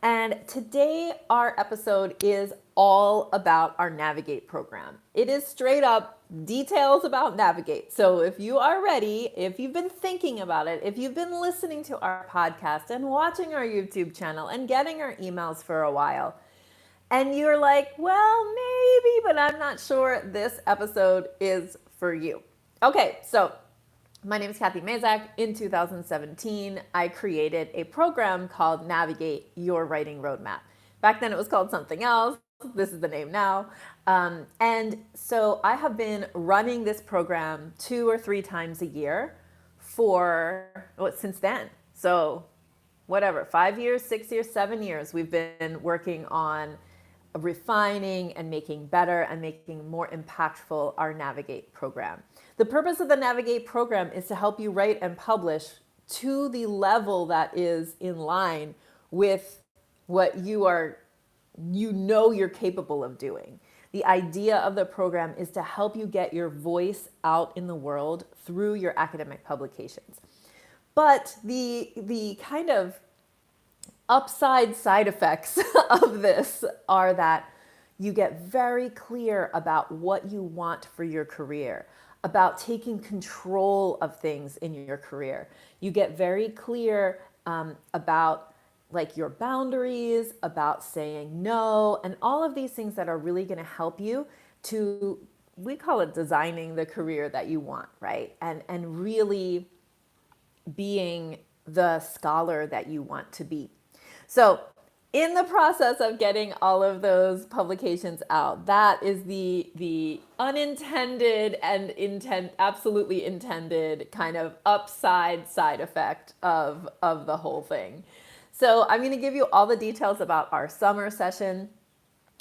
And today, our episode is all about our Navigate program. It is straight up details about Navigate. So, if you are ready, if you've been thinking about it, if you've been listening to our podcast and watching our YouTube channel and getting our emails for a while, and you're like, well, maybe, but I'm not sure, this episode is for you. Okay, so my name is Kathy Mazak. In 2017, I created a program called Navigate Your Writing Roadmap. Back then, it was called something else. This is the name now. And so I have been running this program 2 or 3 times a year since then. So, whatever, 5 years, 6 years, 7 years, we've been working on refining and making better and making more impactful our Navigate program. The purpose of the Navigate program is to help you write and publish to the level that is in line with what you're capable of doing. The idea of the program is to help you get your voice out in the world through your academic publications. But the kind of upside side effects of this are that you get very clear about what you want for your career, about taking control of things in your career. You get very clear about like your boundaries, about saying no, and all of these things that are really going to help you to, we call it designing the career that you want, right? And really being the scholar that you want to be. So, in the process of getting all of those publications out, that is the unintended and absolutely intended kind of upside side effect of the whole thing. So, I'm going to give you all the details about our summer session.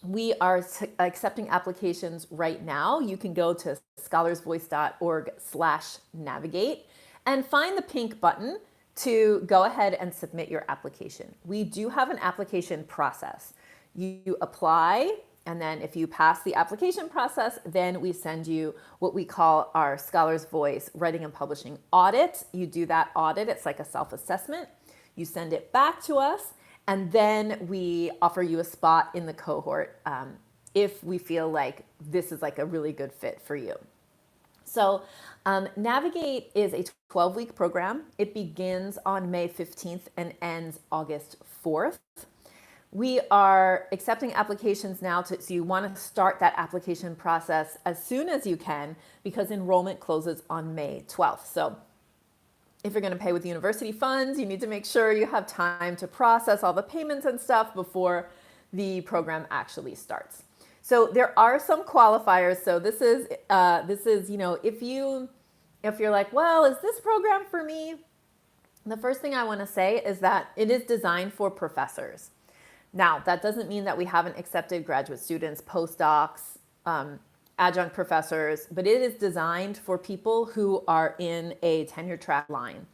We are accepting applications right now. You can go to scholarsvoice.org/navigate and find the pink button to go ahead and submit your application. We do have an application process. You apply, and then if you pass the application process, then we send you what we call our Scholars Voice Writing and Publishing Audit. You do that audit, it's like a self-assessment. You send it back to us, and then we offer you a spot in the cohort if we feel like this is like a really good fit for you. So, Navigate is a 12-week program. It begins on May 15th and ends August 4th. We are accepting applications now, so you want to start that application process as soon as you can because enrollment closes on May 12th. So, if you're going to pay with university funds, you need to make sure you have time to process all the payments and stuff before the program actually starts. So there are some qualifiers. So this is if you're like, well, is this program for me? The first thing I want to say is that it is designed for professors. Now, that doesn't mean that we haven't accepted graduate students, postdocs, adjunct professors, but it is designed for people who are in a tenure track line.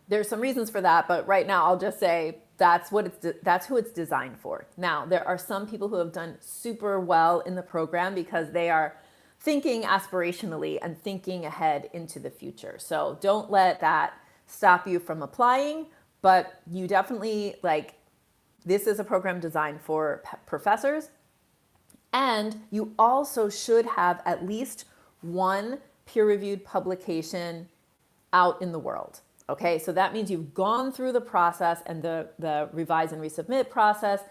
There's some reasons for that, but right now I'll just say that's who it's designed for. Now, there are some people who have done super well in the program because they are thinking aspirationally and thinking ahead into the future. So don't let that stop you from applying, but you definitely this is a program designed for professors. And you also should have at least one peer-reviewed publication out in the world. Okay, so that means you've gone through the process and the revise and resubmit process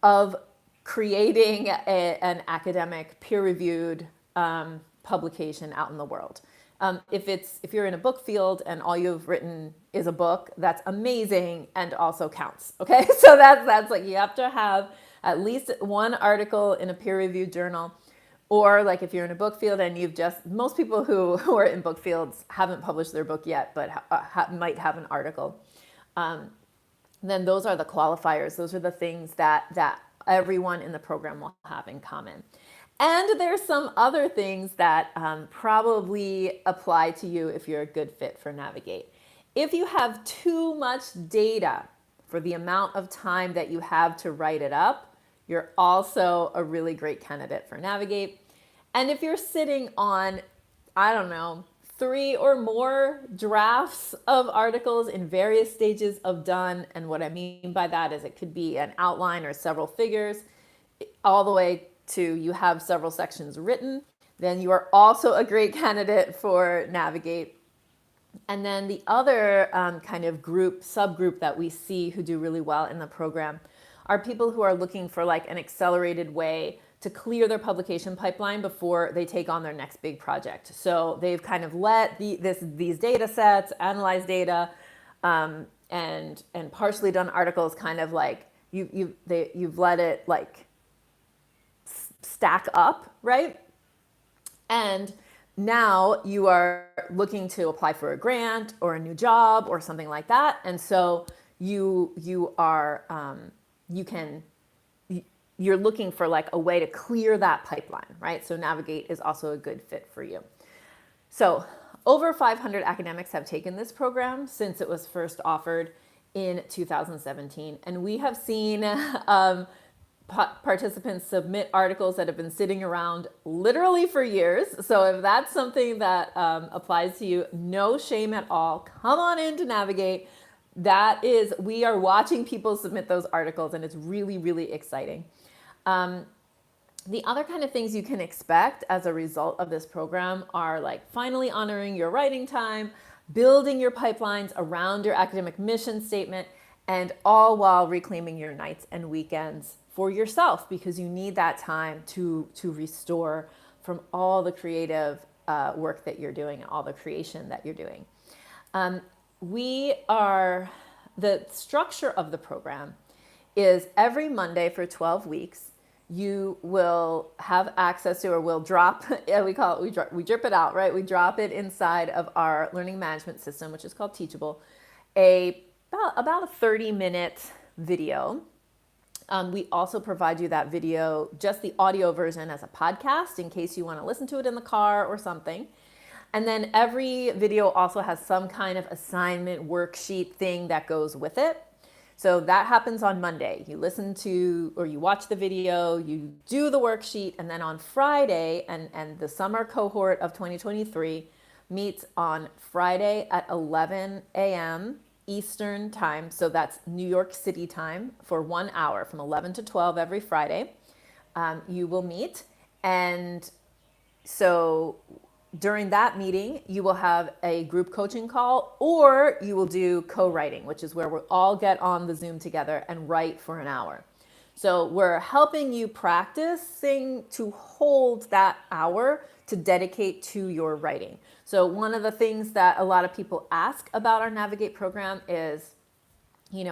of creating an academic peer-reviewed publication out in the world. If you're in a book field and all you've written is a book, that's amazing and also counts. Okay, so that's like you have to have at least one article in a peer-reviewed journal. Or like if you're in a book field and most people who are in book fields haven't published their book yet, but might have an article. Then those are the qualifiers. Those are the things that everyone in the program will have in common. And there's some other things that probably apply to you if you're a good fit for Navigate. If you have too much data for the amount of time that you have to write it up, you're also a really great candidate for Navigate. And if you're sitting on, I don't know, 3 or more drafts of articles in various stages of done. And what I mean by that is it could be an outline or several figures, all the way to you have several sections written. Then you are also a great candidate for Navigate. And then the other kind of subgroup that we see who do really well in the program are people who are looking for like an accelerated way to clear their publication pipeline before they take on their next big project. So they've kind of let these data sets, analyze data, and partially done articles kind of like you've let it like stack up, right? And now you are looking to apply for a grant or a new job or something like that. And so you're looking for like a way to clear that pipeline, right? So Navigate is also a good fit for you. So over 500 academics have taken this program since it was first offered in 2017. And we have seen participants submit articles that have been sitting around literally for years. So if that's something that applies to you, no shame at all. Come on in to Navigate. We are watching people submit those articles, and it's really, really exciting. The other kind of things you can expect as a result of this program are like finally honoring your writing time, building your pipelines around your academic mission statement, and all while reclaiming your nights and weekends for yourself, because you need that time to restore from all the creative work that you're doing and all the creation that you're doing. The structure of the program is every Monday for 12 weeks, you will have access to, or we'll drop, we drip it out, right? We drop it inside of our learning management system, which is called Teachable, about a 30-minute video. We also provide you that video, just the audio version, as a podcast in case you want to listen to it in the car or something. And then every video also has some kind of assignment worksheet thing that goes with it. So that happens on Monday. You listen to or you watch the video, you do the worksheet, and then on Friday, and the summer cohort of 2023 meets on Friday at 11 a.m. Eastern time. So that's New York City time for 1 hour from 11 to 12 every Friday. You will meet. And so during that meeting, you will have a group coaching call, or you will do co-writing, which is where we'll all get on the Zoom together and write for an hour. So we're helping you practicing to hold that hour to dedicate to your writing. So one of the things that a lot of people ask about our Navigate program is,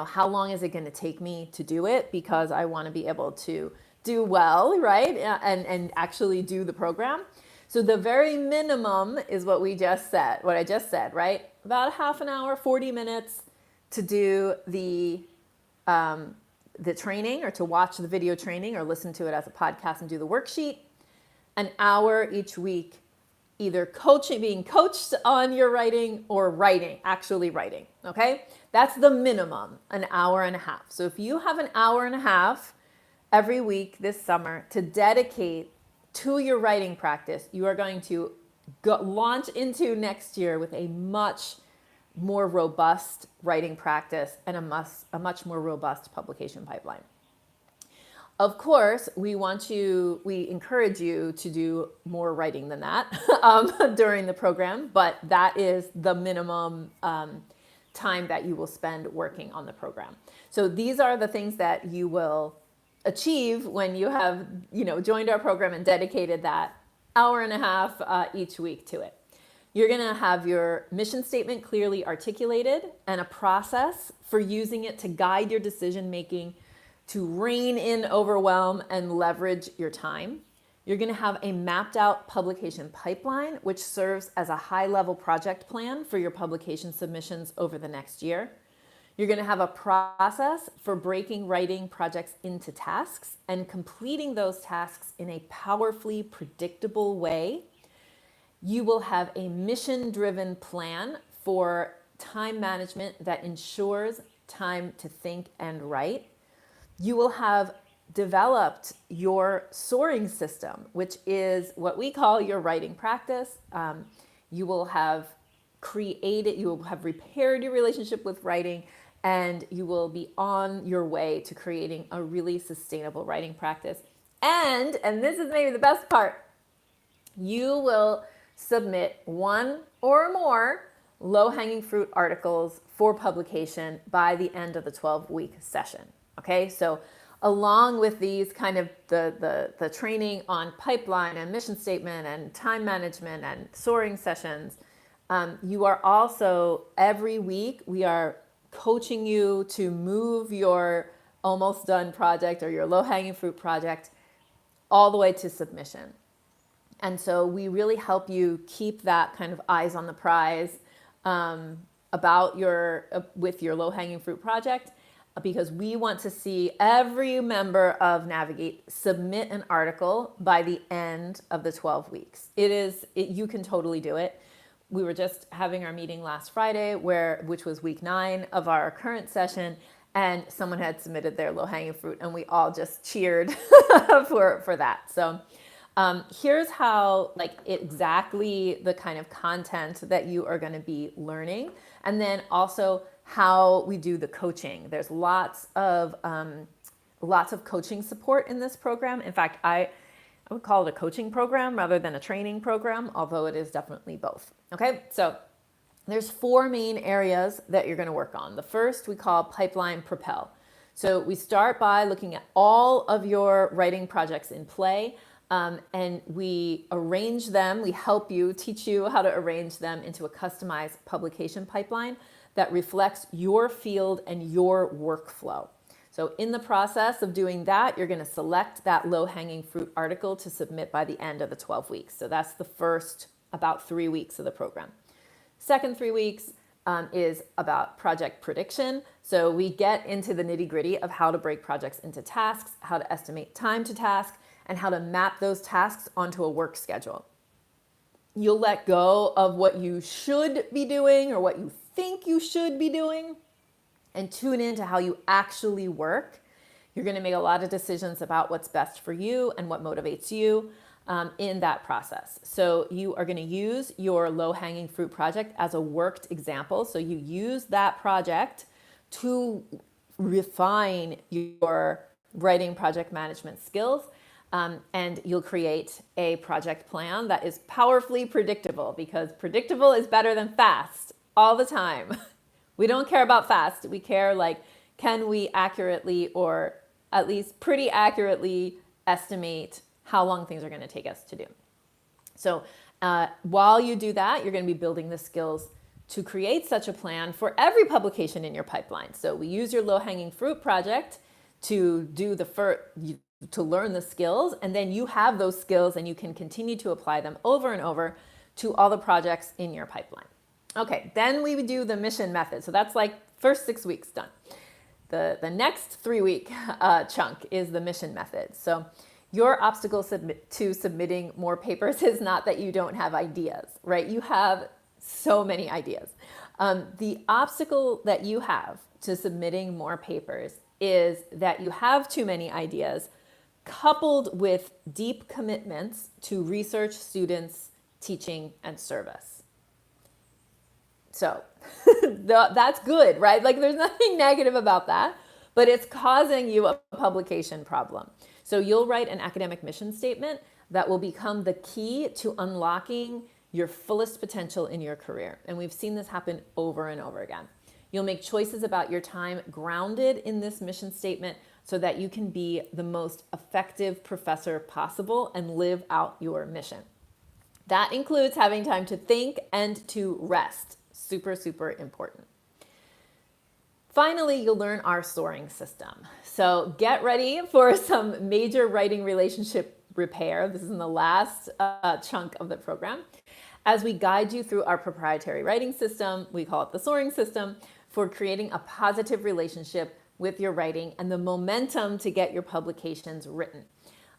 how long is it going to take me to do it? Because I want to be able to do well, right? And actually do the program. So the very minimum is what I just said, right? About a half an hour, 40 minutes to do the training, or to watch the video training, or listen to it as a podcast and do the worksheet. An hour each week, either being coached on your writing, or actually writing, okay? That's the minimum, an hour and a half. So if you have an hour and a half every week this summer to dedicate to your writing practice, you are going to launch into next year with a much more robust writing practice and a much more robust publication pipeline. Of course, we encourage you to do more writing than that during the program, but that is the minimum time that you will spend working on the program. So these are the things that you will achieve when you have, joined our program and dedicated that hour and a half each week to it. You're going to have your mission statement clearly articulated, and a process for using it to guide your decision making, to rein in overwhelm and leverage your time. You're going to have a mapped out publication pipeline, which serves as a high-level project plan for your publication submissions over the next year. You're going to have a process for breaking writing projects into tasks and completing those tasks in a powerfully predictable way. You will have a mission-driven plan for time management that ensures time to think and write. You will have developed your soaring system, which is what we call your writing practice. you will have you will have repaired your relationship with writing, and you will be on your way to creating a really sustainable writing practice. And this is maybe the best part, you will submit one or more low-hanging fruit articles for publication by the end of the 12-week session. Okay, so along with these kind of the training on pipeline and mission statement and time management and soaring sessions, you are also, every week, we are coaching you to move your almost done project or your low-hanging fruit project all the way to submission. And so we really help you keep that kind of eyes on the prize about with your low-hanging fruit project, because we want to see every member of Navigate submit an article by the end of the 12 weeks. You can totally do it. We were just having our meeting last Friday, which was week 9 of our current session, and someone had submitted their low-hanging fruit, and we all just cheered for that. So here's how, exactly the kind of content that you are going to be learning, and then also how we do the coaching. There's lots of coaching support in this program. In fact, I would call it a coaching program rather than a training program, although it is definitely both. Okay, so there's 4 main areas that you're going to work on. The first we call Pipeline Propel. So we start by looking at all of your writing projects in play, and we arrange them. We help you, teach you how to arrange them into a customized publication pipeline that reflects your field and your workflow. So in the process of doing that, you're going to select that low-hanging fruit article to submit by the end of the 12 weeks. So that's the first about 3 weeks of the program. Second 3 weeks is about project prediction. So we get into the nitty-gritty of how to break projects into tasks, how to estimate time to task, and how to map those tasks onto a work schedule. You'll let go of what you should be doing or what you think you should be doing and tune into how you actually work. You're going to make a lot of decisions about what's best for you and what motivates you in that process. So you are going to use your low-hanging fruit project as a worked example. So you use that project to refine your writing project management skills, and you'll create a project plan that is powerfully predictable, because predictable is better than fast all the time. We don't care about fast. We care, can we accurately, or at least pretty accurately, estimate how long things are going to take us to do. So while you do that, you're going to be building the skills to create such a plan for every publication in your pipeline. So we use your low-hanging fruit project to do to learn the skills, and then you have those skills and you can continue to apply them over and over to all the projects in your pipeline. Okay, then we would do the mission method. So that's first 6 weeks done. The next 3-week chunk is the mission method. So your obstacle to submitting more papers is not that you don't have ideas, right? You have so many ideas. The obstacle that you have to submitting more papers is that you have too many ideas, coupled with deep commitments to research, students, teaching, and service. So that's good, right? There's nothing negative about that, but it's causing you a publication problem. So you'll write an academic mission statement that will become the key to unlocking your fullest potential in your career. And we've seen this happen over and over again. You'll make choices about your time grounded in this mission statement so that you can be the most effective professor possible and live out your mission. That includes having time to think and to rest. Super, super important. Finally, you'll learn our soaring system. So get ready for some major writing relationship repair. This is in the last chunk of the program. As we guide you through our proprietary writing system, we call it the soaring system, for creating a positive relationship with your writing and the momentum to get your publications written.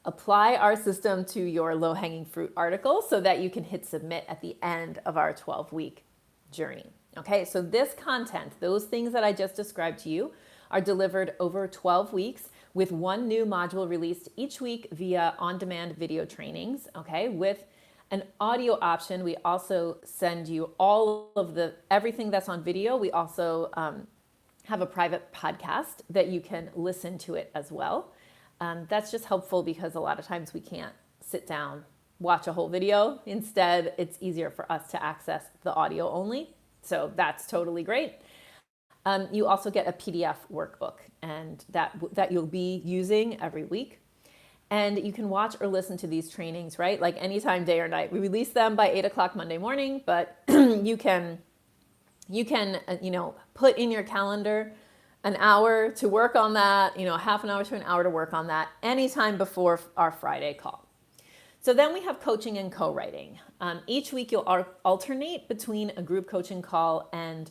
Apply our system to your low-hanging fruit article so that you can hit submit at the end of our 12-week journey. Okay, so this content, those things that I just described to you, are delivered over 12 weeks with one new module released each week via on-demand video trainings, okay, with An audio option, we also send you all of everything that's on video. We also have a private podcast that you can listen to it as well. That's just helpful because a lot of times we can't sit down, watch a whole video. Instead, it's easier for us to access the audio only. So that's totally great. You also get a PDF workbook, and that you'll be using every week. And you can watch or listen to these trainings, right? Like anytime, day or night. We release them by 8 o'clock Monday morning, but you can put in your calendar an hour to work on that, half an hour to an hour to work on that anytime before our Friday call. So then we have coaching and co-writing. Each week you'll alternate between a group coaching call and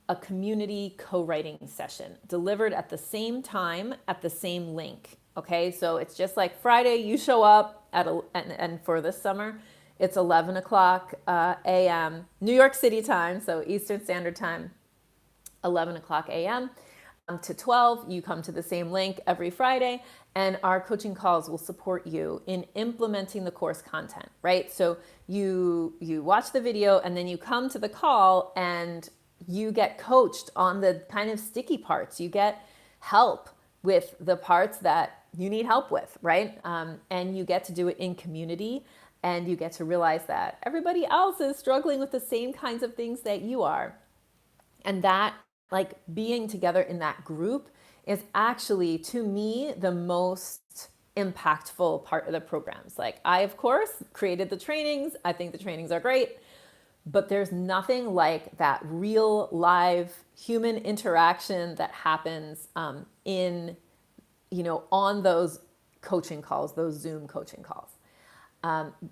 a community co-writing session delivered at the same time at the same link. Okay, so it's just like Friday, you show up and for this summer, it's 11 o'clock a.m. New York City time, so Eastern Standard Time, 11 o'clock a.m. To 12, you come to the same link every Friday, and our coaching calls will support you in implementing the course content, right? So you watch the video, and then you come to the call, and you get coached on the kind of sticky parts. You get help with the parts that you need help with, right? And you get to do it in community, and you get to realize that everybody else is struggling with the same kinds of things that you are. And that, like, being together in that group is actually, to me, the most impactful part of the programs. Like, I, of course, created the trainings. I think the trainings are great, but there's nothing like that real live human interaction that happens on those coaching calls, those Zoom coaching calls,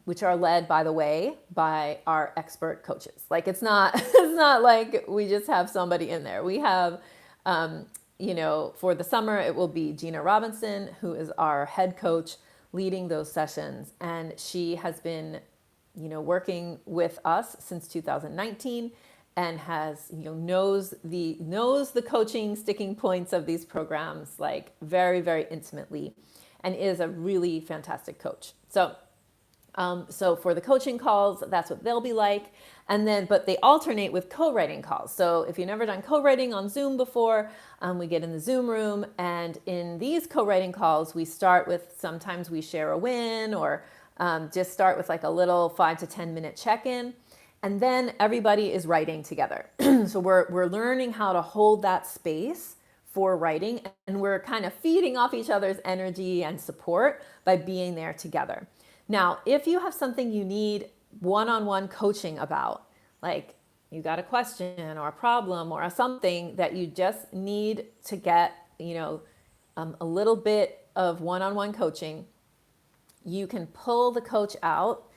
which are led, by the way, by our expert coaches. Like, it's not like we just have somebody in there. We have, for the summer, it will be Gina Robinson, who is our head coach, leading those sessions. And she has been, working with us since 2019 and has, knows the coaching sticking points of these programs, like, very, very intimately, and is a really fantastic coach. So for the coaching calls, that's what they'll be like. And then, but they alternate with co-writing calls. So if you've never done co-writing on Zoom before, we get in the Zoom room, and in these co-writing calls, we start with, sometimes we share a win, or just start with like a little 5 to 10 minute check-in. And then everybody is writing together. So we're learning how to hold that space for writing, and we're kind of feeding off each other's energy and support by being there together. Now, if you have something you need one-on-one coaching about, like you got a question or a problem or something that you just need to get, a little bit of one-on-one coaching, you can pull the coach out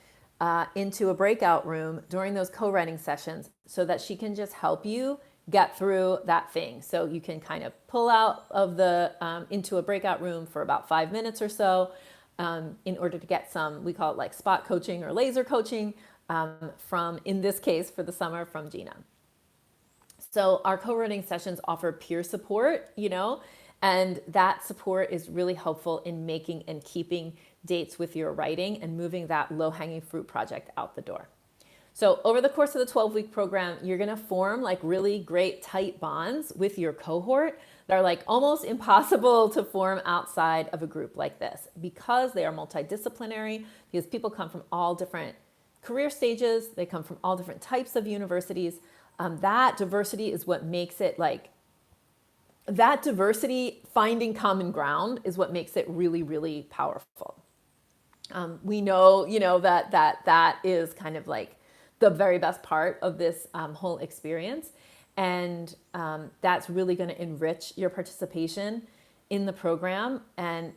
into a breakout room during those co-writing sessions so that she can just help you get through that thing. So you can kind of pull out of into a breakout room for about 5 minutes or so in order to get some, we call it like spot coaching or laser coaching from, in this case for the summer, from Gina. So our co-writing sessions offer peer support, and that support is really helpful in making and keeping dates with your writing and moving that low-hanging fruit project out the door. So over the course of the 12-week program, you're going to form like really great tight bonds with your cohort that are like almost impossible to form outside of a group like this, because they are multidisciplinary, because people come from all different career stages. They come from all different types of universities. That diversity is what makes it finding common ground is what makes it really, really powerful. We know, that is kind of like the very best part of this whole experience. And that's really going to enrich your participation in the program, and,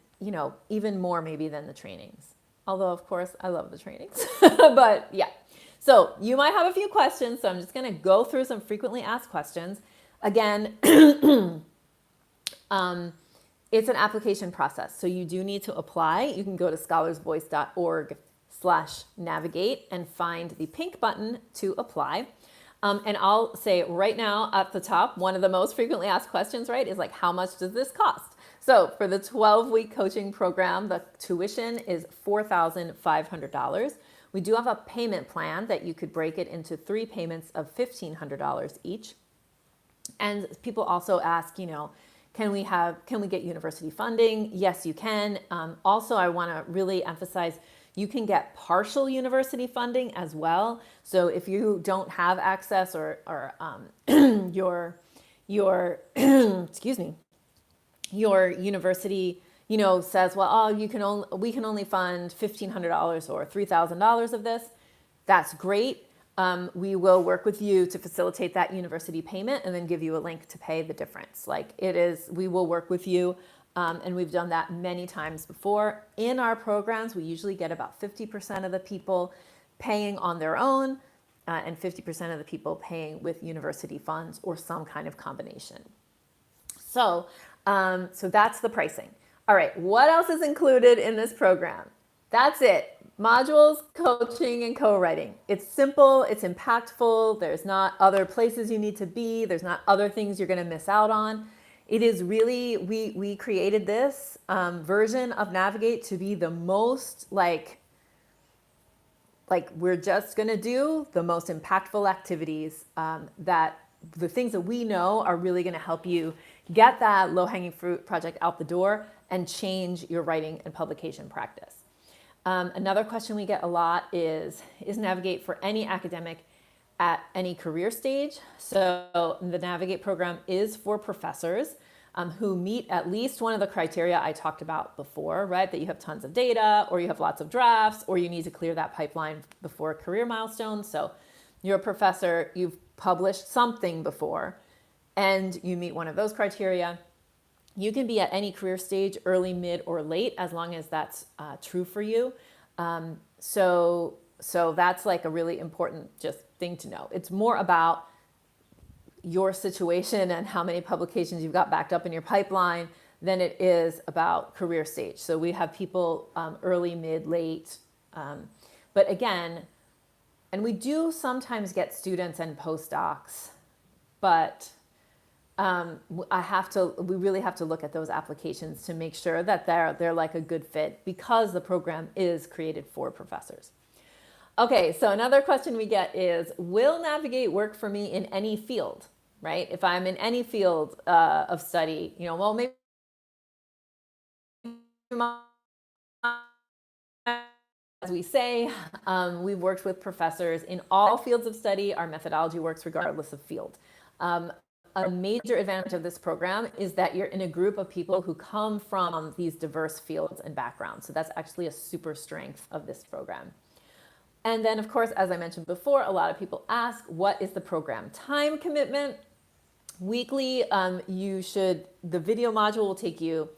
even more maybe than the trainings. Although, of course, I love the trainings. But yeah. So you might have a few questions. So I'm just going to go through some frequently asked questions. Again, it's an application process. So you do need to apply. You can go to scholarsvoice.org/navigate and find the pink button to apply. And I'll say right now at the top, one of the most frequently asked questions, right, is like, how much does this cost? So for the 12-week coaching program, the tuition is $4,500. We do have a payment plan that you could break it into 3 payments of $1,500 each. And people also ask, can we get university funding? Yes, you can. Also, I want to really emphasize you can get partial university funding as well. So if you don't have access or your excuse me, your university, says, well, we can only fund $1,500 or $3,000 of this. That's great. We will work with you to facilitate that university payment and then give you a link to pay the difference. We will work with you. And we've done that many times before. In our programs, we usually get about 50% of the people paying on their own and 50% of the people paying with university funds or some kind of combination. So that's the pricing. All right, what else is included in this program? That's it. Modules, coaching, and co-writing. It's simple, it's impactful. There's not other places you need to be. There's not other things you're going to miss out on. It is really, we created this version of Navigate to be the most like we're just going to do the most impactful activities that the things that we know are really going to help you get that low-hanging fruit project out the door and change your writing and publication practice. Another question we get a lot is Navigate for any academic at any career stage? So the Navigate program is for professors who meet at least one of the criteria I talked about before, right? That you have tons of data, or you have lots of drafts, or you need to clear that pipeline before a career milestone. So you're a professor, you've published something before, and you meet one of those criteria. You can be at any career stage, early, mid, or late, as long as that's true for you. So that's like a really important just thing to know. It's more about your situation and how many publications you've got backed up in your pipeline than it is about career stage. So we have people early, mid, late. But again, and we do sometimes get students and postdocs, but we really have to look at those applications to make sure that they're like a good fit, because the program is created for professors. Okay, so another question we get is, will Navigate work for me in any field, right? If I'm in any field of study, well, maybe as we say, we've worked with professors in all fields of study. Our methodology works regardless of field. A major advantage of this program is that you're in a group of people who come from these diverse fields and backgrounds. So that's actually a super strength of this program. And then, of course, as I mentioned before, a lot of people ask, what is the program time commitment? Weekly, the video module will take you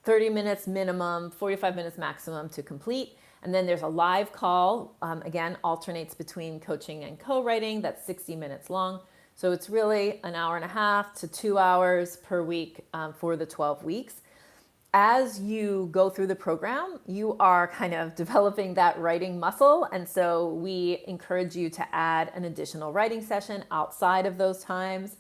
30 minutes minimum, 45 minutes maximum to complete. And then there's a live call, again, alternates between coaching and co-writing. That's 60 minutes long. So it's really an hour and a half to 2 hours per week for the 12 weeks. As you go through the program, you are kind of developing that writing muscle. And so we encourage you to add an additional writing session outside of those times.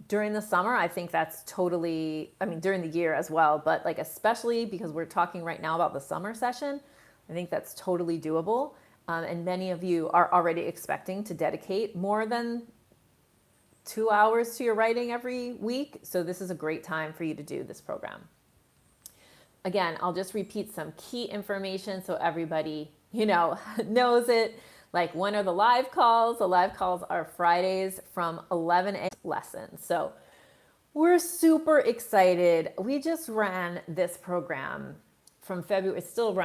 During the summer, I think that's totally, during the year as well, but especially because we're talking right now about the summer session, I think that's totally doable. And many of you are already expecting to dedicate more than 2 hours to your writing every week. So this is a great time for you to do this program. Again, I'll just repeat some key information so everybody, knows it. Like, when are the live calls? The live calls are Fridays from 11 a.m. lessons. So we're super excited. We just ran this program from February. It's still running.